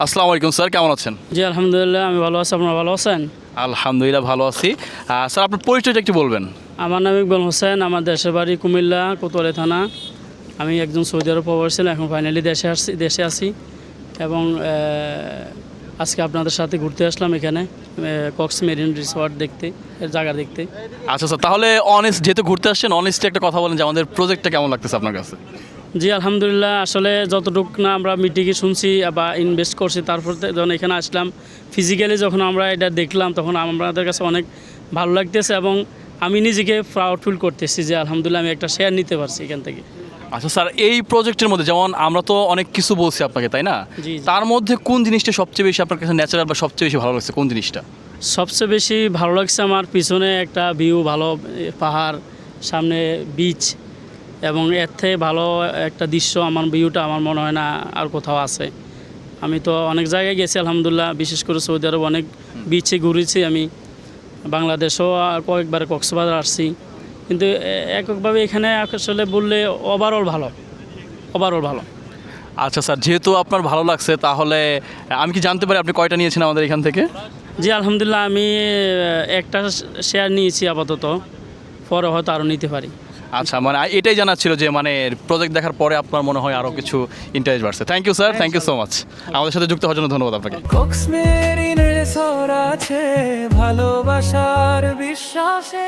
আসসালামু আলাইকুম স্যার, কেমন আছেন? জি আলহামদুলিল্লাহ, আমি ভালো আছি। আপনারা ভালো আছেন? আলহামদুলিল্লাহ ভালো আছি। স্যার আপনার পরিচয়টা একটু বলবেন। আমার নাম ইকবাল হোসেন, আমার দেশের বাড়ি কুমিল্লা কোতোয়ালি থানা। আমি একজন সৌদি আরব প্রবাসী ছিলাম, এখন ফাইনালি দেশে আছি এবং আজকে আপনাদের সাথে ঘুরতে আসলাম এখানে কক্স মেরিন রিসর্ট দেখতে, এর জায়গা দেখতে। আচ্ছা স্যার, তাহলে অনেস্ট যেহেতু ঘুরতে আসছেন, অনেস্টলি একটা কথা বলেন যে আমাদের প্রজেক্টটা কেমন লাগতেছে আপনার কাছে? জি আলহামদুলিল্লাহ, আসলে যতটুকু না আমরা মিটিংয়ে শুনছি বা ইনভেস্ট করছি, তারপর যখন এখানে আসলাম ফিজিক্যালি যখন আমরা এটা দেখলাম তখন আমাদের কাছে অনেক ভালো লাগতেছে এবং আমি নিজেকে প্রাউড ফিল করতেছি যে আলহামদুলিল্লাহ আমি একটা শেয়ার নিতে পারছি এখান থেকে। আচ্ছা স্যার, এই প্রজেক্টের মধ্যে যেমন আমরা তো অনেক কিছু বলছি আপনাকে, তাই না? জি। তার মধ্যে কোন জিনিসটা সবচেয়ে বেশি আপনার কাছে ন্যাচারাল বা সবচেয়ে বেশি ভালো লাগছে, কোন জিনিসটা? সবচেয়ে বেশি ভালো লাগছে আমার পিছনে একটা ভিউ, ভালো পাহাড়, সামনে বিচ এবং এর থেকে ভালো একটা দৃশ্য আমার ভিউটা আমার মনে হয় না আর কোথাও আছে। আমি তো অনেক জায়গায় গেছি আলহামদুলিল্লাহ, বিশেষ করে সৌদি আরব অনেক বিচে ঘুরেছি আমি, বাংলাদেশেও কয়েকবার কক্সবাজার আসছি, কিন্তু এককভাবে এখানে আসলে বললে ওভারঅল ভালো। আচ্ছা স্যার, যেহেতু আপনার ভালো লাগছে তাহলে আমি কি জানতে পারি আপনি কয়টা নিয়েছেন আমাদের এখান থেকে? জি আলহামদুলিল্লাহ, আমি একটা শেয়ার নিয়েছি আপাতত, পরে হয়তো আরও নিতে পারি। আচ্ছা, মানে এটাই জানার ছিল যে মানে প্রজেক্ট দেখার পরে আপনার মনে হয় আরও কিছু ইন্টারেস্ট বাড়ছে। Thank you sir, thank you so much. আমাদের সাথে যুক্ত হওয়ার জন্য ধন্যবাদ আপনাকে। কক্স মেরিন রিসর্ট আছে ভালোবাসার বিশ্বাসে।